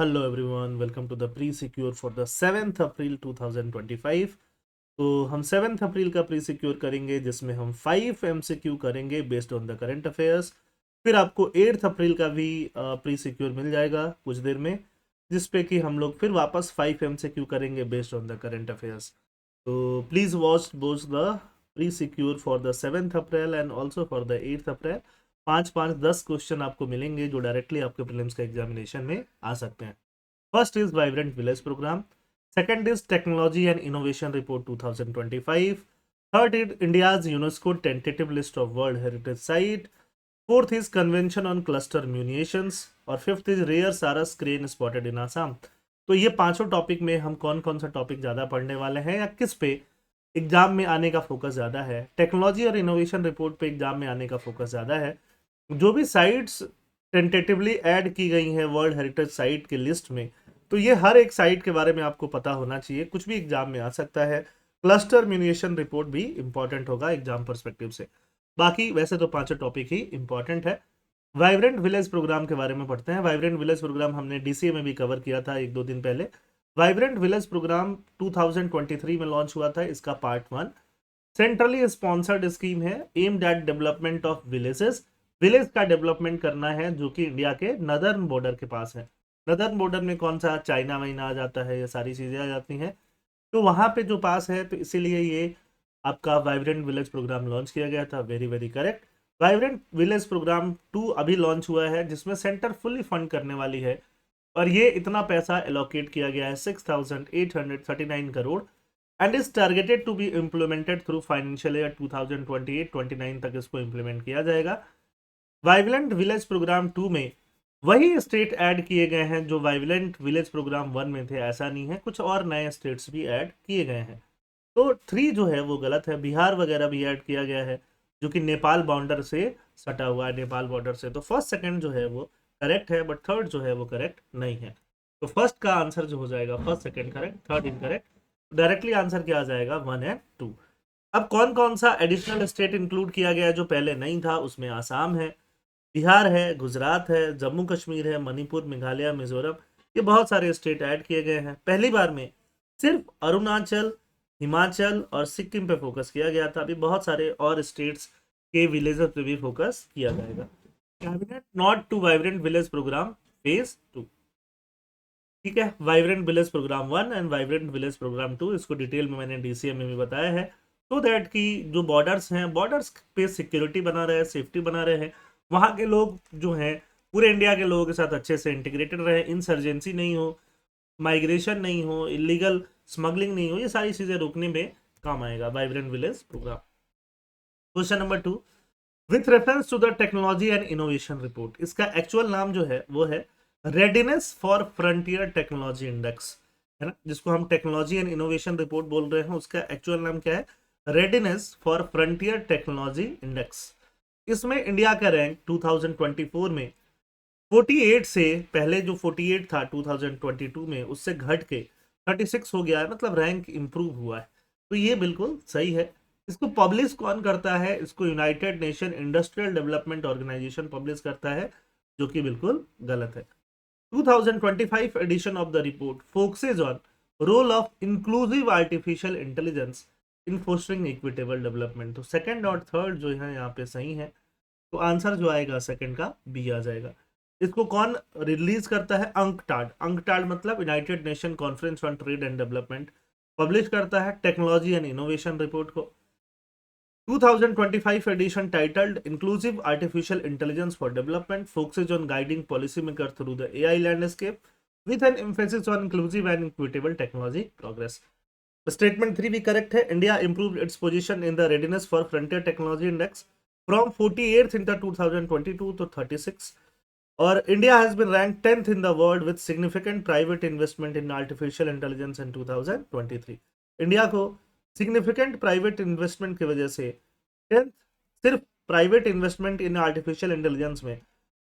Hello everyone, welcome to the pre secure for the 7th April 2025। तो हम 7th अप्रैल का pre secure करेंगे जिसमें हम 5 एमसीक्यू करेंगे based on the current affairs. फिर आपको 8th अप्रैल का भी प्री सिक्योर मिल जाएगा कुछ देर में, जिस पे कि हम लोग फिर वापस 5 एमसीक्यू करेंगे based on the current affairs. तो please watch both the pre secure for the 7th April and also for the 8th April. 5-5-10 question आपको मिलेंगे जो डायरेक्टली आपके प्रीलिम्स का एग्जामिनेशन में आ सकते हैं। First is vibrant village programme, second is technology and innovation report 2025, third is India's UNESCO tentative list of world heritage site, fourth is convention on cluster munitions और fifth is rare sarus crane spotted in Assam. तो ये पांचों topic में हम कौन कौन सा topic ज़्यादा पढ़ने वाले हैं या किस पे एग्जाम में आने का फोकस ज़्यादा है। टेक्नोलॉजी और इनोवेशन रिपोर्ट पे एग्जाम में आने का फोकस ज़्यादा है। जो भी साइट्स टेंटेटिवली ऐड की गई हैं वर्ल्ड हेरिटेज साइट की लिस्ट में, तो ये हर एक साइट के बारे में आपको पता होना चाहिए, कुछ भी एग्जाम में आ सकता है। क्लस्टर म्यूनिएशन रिपोर्ट भी इंपॉर्टेंट होगा एग्जाम परस्पेक्टिव से। बाकी वैसे तो पांचों टॉपिक ही इंपॉर्टेंट है। वाइब्रेंट विलेज प्रोग्राम के बारे में पढ़ते हैं। वाइब्रेंट विलेज प्रोग्राम हमने डीसीए में भी कवर किया था एक दो दिन पहले। वाइब्रेंट विलेज प्रोग्राम 2023 में लॉन्च हुआ था। इसका पार्ट 1 सेंट्रली स्पॉन्सर्ड स्कीम है, aimed at development of villages. Village का डेवलपमेंट करना है जो कि इंडिया के नदर्न बॉर्डर के पास है। नदर्न बॉर्डर में कौन सा, चाइना वाइना आ जाता है, ये सारी चीज़ें आ जाती हैं। तो वहाँ पे जो पास है, तो इसीलिए ये आपका वाइब्रेंट विलेज प्रोग्राम लॉन्च किया गया था। Very very correct. Vibrant village programme 2 अभी लॉन्च हुआ है, जिसमें सेंटर फुल्ली फंड करने वाली है और ये इतना पैसा एलोकेट किया गया है 6,839 crore and is targeted to be implemented through financial year 2028-29 तक इसको इम्प्लीमेंट किया जाएगा। वाइब्रेंट विलेज प्रोग्राम 2 में वही स्टेट ऐड किए गए हैं जो वाइब्रेंट विलेज प्रोग्राम 1 में थे, ऐसा नहीं है, कुछ और नए स्टेट्स भी ऐड किए गए हैं। तो 3 जो है वो गलत है, बिहार वगैरह भी ऐड किया गया है जो कि नेपाल बॉर्डर से सटा हुआ है, नेपाल बॉर्डर से। तो फर्स्ट सेकंड जो है वो करेक्ट है, बट थर्ड जो है वो करेक्ट नहीं है। तो फर्स्ट का आंसर जो हो जाएगा, first second correct, third incorrect. Directly answer क्या आ जाएगा, 1 एंड 2। अब कौन कौन सा एडिशनल स्टेट इंक्लूड किया गया है जो पहले नहीं था, उसमें आसाम है, बिहार है, गुजरात है, जम्मू कश्मीर है, मणिपुर, मेघालय, मिजोरम। ये बहुत सारे स्टेट ऐड किए गए हैं। पहली बार में सिर्फ अरुणाचल, हिमाचल और सिक्किम पे फोकस किया गया था। अभी बहुत सारे और स्टेट्स के विलेजेस पे भी फोकस किया जाएगा। Cabinet nod to vibrant village programme phase 2। ठीक है, vibrant village programme 1 and vibrant village programme 2, इसको डिटेल में मैंने डीसीएम में भी बताया है। तो दैट कि जो बॉर्डर्स हैं, बॉर्डर्स पे सिक्योरिटी बना रहे, सेफ्टी बना रहे हैं, वहाँ के लोग जो हैं पूरे इंडिया के लोगों के साथ अच्छे से इंटीग्रेटेड रहे, इंसर्जेंसी नहीं हो, माइग्रेशन नहीं हो, इलीगल स्मगलिंग नहीं हो, ये सारी चीज़ें रोकने में काम आएगा vibrant village programme. Question number 2, with reference to the technology and innovation report, इसका एक्चुअल नाम जो है वो है readiness for frontier technology index, है ना, जिसको हम टेक्नोलॉजी एंड इनोवेशन रिपोर्ट बोल रहे हैं। उसका एक्चुअल नाम क्या है, readiness for frontier technology index. इसमें इंडिया का रैंक 2024 में 48 से, पहले जो 48 था 2022 में, उससे घट के 36 हो गया है, मतलब रैंक इंप्रूव हुआ है। तो ये बिल्कुल सही है। इसको पब्लिश कौन करता है, इसको United Nation Industrial Development Organization publish करता है, जो कि बिल्कुल गलत है। 2025 edition of the report focuses on role of inclusive artificial intelligence in fostering equitable development। तो सेकंड और थर्ड जो है यहाँ पे सही है, तो आंसर जो आएगा सेकंड का बी आ जाएगा। इसको कौन रिलीज करता है, अंकटाड। अंकटाड मतलब United nation conference on trade and development publish करता है टेक्नोलॉजी एंड इनोवेशन रिपोर्ट को। 2025 edition titled Inclusive Artificial Intelligence for Development focuses on guiding policymakers through the AI landscape with an emphasis on inclusive and equitable technology progress। Statement 3 भी correct है। India improved its position in the Readiness for Frontier Technology Index from 48th in the 2022 to 36, और India has been ranked 10th in the world with significant private investment in artificial intelligence in 2023। India को significant private investment की वजह से 10th, सिर्फ private investment in artificial intelligence में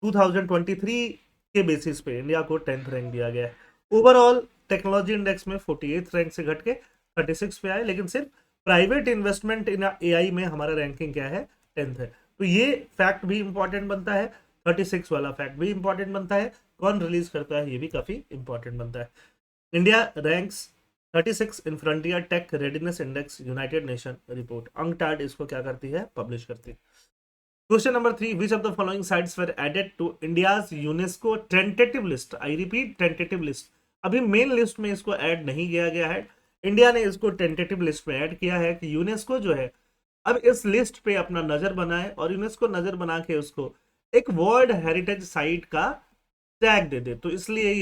2023 के basis पे India को 10th रैंक दिया गया है। ओवरऑल टेक्नोलॉजी इंडेक्स में 48th रैंक से घट के 36 पे आए, लेकिन सिर्फ प्राइवेट इन्वेस्टमेंट इन एआई में हमारा रैंकिंग क्या है, 10th है। तो ये फैक्ट भी इंपॉर्टेंट बनता है, 36 वाला फैक्ट भी इंपॉर्टेंट बनता है। कौन रिलीज करता है, ये भी काफी इंपॉर्टेंट बनता है। India ranks 36 in frontier tech readiness index United Nation report. UNCTAD इसको क्या करती है, पब्लिश करती है। Question number 3, which of the following sites were added to India's UNESCO tentative list. I repeat, tentative list. अभी main list में इसको add नहीं किया गया है, इंडिया ने इसको टेंटेटिव लिस्ट में ऐड किया है कि यूनेस्को जो है अब इस लिस्ट पे अपना नजर बनाए और यूनेस्को नजर बना के उसको एक वर्ल्ड हेरिटेज साइट का टैग दे दे। तो इसलिए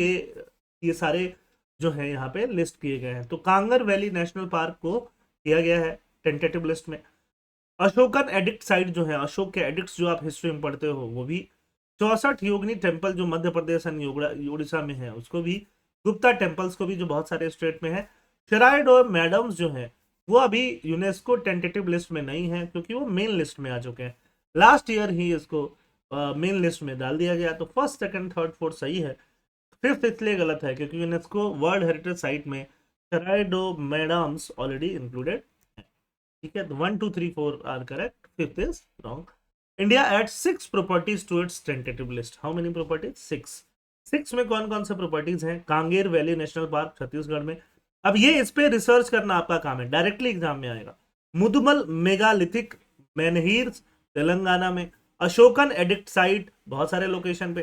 ये सारे जो है यहाँ पे लिस्ट किए गए हैं। तो कांगर वैली नेशनल पार्क को किया गया है टेंटेटिव लिस्ट में। अशोकन एडिक्ट साइट जो है, अशोक के एडिक्ट्स जो आप हिस्ट्री में पढ़ते हो वो भी। 64 योगिनी टेम्पल जो मध्य प्रदेश एंड उड़ीसा में है उसको भी। गुप्ता टेम्पल्स को भी जो बहुत सारे स्टेट में है। शेराइड और मैडम्स जो है वो अभी यूनेस्को टेंटेटिव लिस्ट में नहीं है क्योंकि वो मेन लिस्ट में आ चुके हैं। लास्ट ईयर ही इसको मेन लिस्ट में डाल दिया गया। तो फर्स्ट सेकंड थर्ड फोर्थ सही है, फिफ्थ इसलिए गलत है क्योंकि यूनेस्को वर्ल्ड हेरिटेज साइट में शेराइडो मैडम्स ऑलरेडी इंक्लूडेड है। ठीक है, तो 1 2 3 4 are correct, fifth is wrong. India add 6 properties to its tentative list. How many properties? 6 में कौन कौन से प्रॉपर्टीज हैं? Kanger Valley National Park Chhattisgarh में। अब ये इस पे रिसर्च करना आपका काम है, डायरेक्टली एग्जाम में आएगा। मुदुमल मेगालिथिक मेनहीर तेलंगाना में। अशोकन एडिक्ट साइट बहुत सारे लोकेशन पे।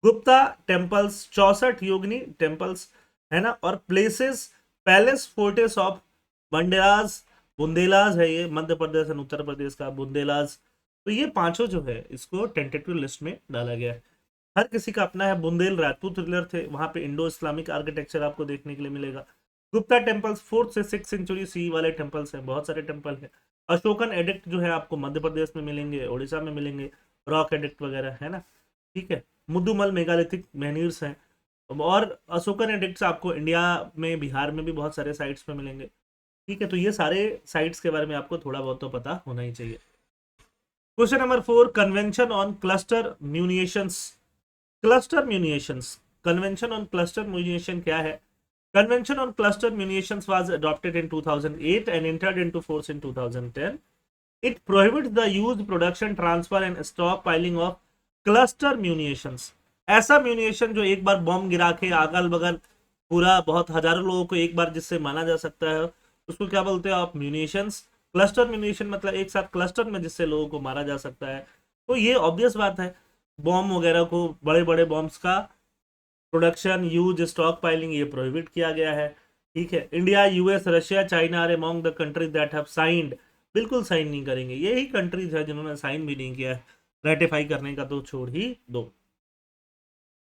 गुप्ता टेम्पल्स 64 योगिनी टेम्पल्स है ना। और प्लेसेस पैलेस फोर्टेस ऑफ बंडेलाज बुंदेलाज है, ये मध्य प्रदेश और उत्तर प्रदेश का बुंदेलाज। तो ये पांचों जो है इसको टेंटेटिव लिस्ट में डाला गया है। हर किसी का अपना है। बुंदेल राजपूत रूलर थे, वहां पे इंडो इस्लामिक आर्किटेक्चर आपको देखने के लिए मिलेगा। गुप्ता टेम्पल्स 4th से 6th सेंचुरी सी वाले टेम्पल्स हैं, बहुत सारे टेम्पल हैं। अशोकन एडिक्ट जो है आपको मध्य प्रदेश में मिलेंगे, उड़ीसा में मिलेंगे, रॉक एडिक्ट वगैरह है ना। ठीक है, मुद्दुमल मेगालिथिक मेनीर्स हैं। और अशोकन एडिक्ट्स आपको इंडिया में बिहार में भी बहुत सारे साइट्स पे मिलेंगे। ठीक है, तो ये सारे साइट्स के बारे में आपको थोड़ा बहुत तो पता होना ही चाहिए। Question number 4, convention on cluster munitions. Cluster munitions, convention on cluster munition क्या है? Convention on Cluster Munitions was adopted in 2008 and entered into force in 2010. It prohibits the use, production, transfer and stockpiling of cluster munitions. ऐसा म्यूनिएशन जो एक बार bomb गिरा के अगल बगल पूरा बहुत हजारों लोगों को एक बार जिससे माना जा सकता है उसको क्या बोलते हैं आप? म्यूनिशंस। क्लस्टर म्यूनिशन मतलब एक साथ क्लस्टर में जिससे लोगों को मारा जा सकता है। तो ये ऑब्वियस बात है, बॉम्ब वगैरह को, बड़े बड़े बॉम्ब्स का प्रोडक्शन, यूज, स्टॉक पाइलिंग ये प्रोहिबिट किया गया है। ठीक है, India, US, Russia, China are among the countries that have signed. बिल्कुल साइन नहीं करेंगे, यही कंट्रीज है जिन्होंने साइन भी नहीं किया है। रेटिफाई करने का तो छोड़ ही दो।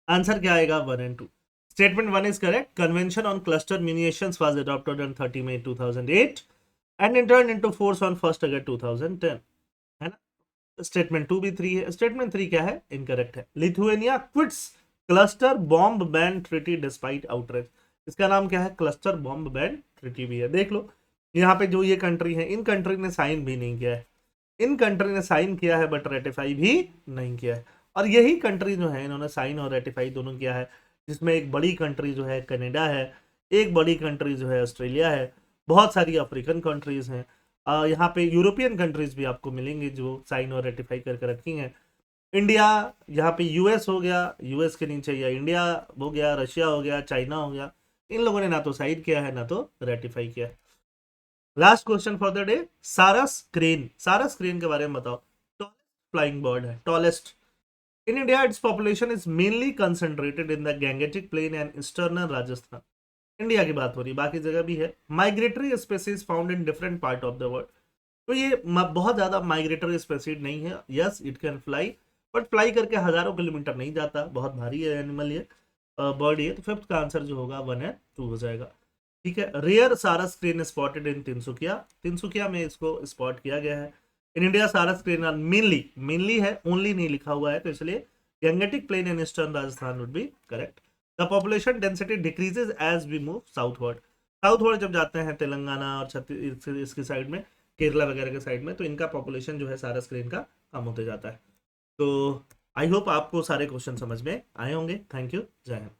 आंसर क्या आएगा? 1 and 2। Statement 1 is correct. Convention on cluster munitions was adopted on 30 May 2008 and entered into force on 1 August 2010, है ना। स्टेटमेंट 2 भी 3 है। स्टेटमेंट 3 क्या है? इनकरेक्ट है। Lithuania quits cluster bomb ban treaty despite outrage. इसका नाम क्या है? क्लस्टर बॉम्ब बैन ट्रिटी भी है। देख लो यहाँ पे जो ये कंट्री है, इन कंट्री ने साइन भी नहीं किया है। इन कंट्री ने साइन किया है बट रेटिफाई भी नहीं किया है। और यही कंट्री जो है इन्होंने साइन और रेटिफाई दोनों किया है, जिसमें एक बड़ी कंट्री जो है कनाडा है, एक बड़ी कंट्री जो है ऑस्ट्रेलिया है, बहुत सारी अफ्रीकन कंट्रीज हैं। यहाँ पे यूरोपियन कंट्रीज भी आपको मिलेंगी जो साइन और रेटिफाई करके रखी हैं। इंडिया, यहाँ पे यूएस हो गया, यूएस के नीचे या इंडिया हो गया, रशिया हो गया, चाइना हो गया, इन लोगों ने ना तो साइन किया है ना तो रेटिफाई किया है। Last question for the day, sarus crane. Sarus crane के बारे में बताओ। टॉलेस्ट फ्लाइंग बर्ड है, tallest in India. Its population is mainly concentrated in the Gangetic plain and eastern Rajasthan. India की बात हो रही, बाकी जगह भी है। Migratory species found in different part of the world. तो ये बहुत ज्यादा माइग्रेटरी स्पेसीज नहीं है। Yes, it can fly but fly करके हजारों किलोमीटर नहीं जाता, बहुत भारी है एनिमल ये, बर्ड ये। तो फिफ्थ का आंसर जो होगा 1 and 2 हो जाएगा। ठीक है, rare sarus crane spotted in Tinsukia. Tinsukia में इसको स्पॉट किया गया है। In India sarus crane are mainly है, ओनली नहीं लिखा हुआ है, तो इसलिए Gangetic plain and eastern Rajasthan would be correct. The population density decreases as we move southward. Southward जब जाते हैं तेलंगाना और छत्तीसगढ़ इसकी साइड में, केरला वगैरह के साइड में, तो इनका पॉपुलेशन जो है सारस क्रेन का कम होते जाता है। तो आई होप आपको सारे क्वेश्चन समझ में आए होंगे। थैंक यू, जय हिंद।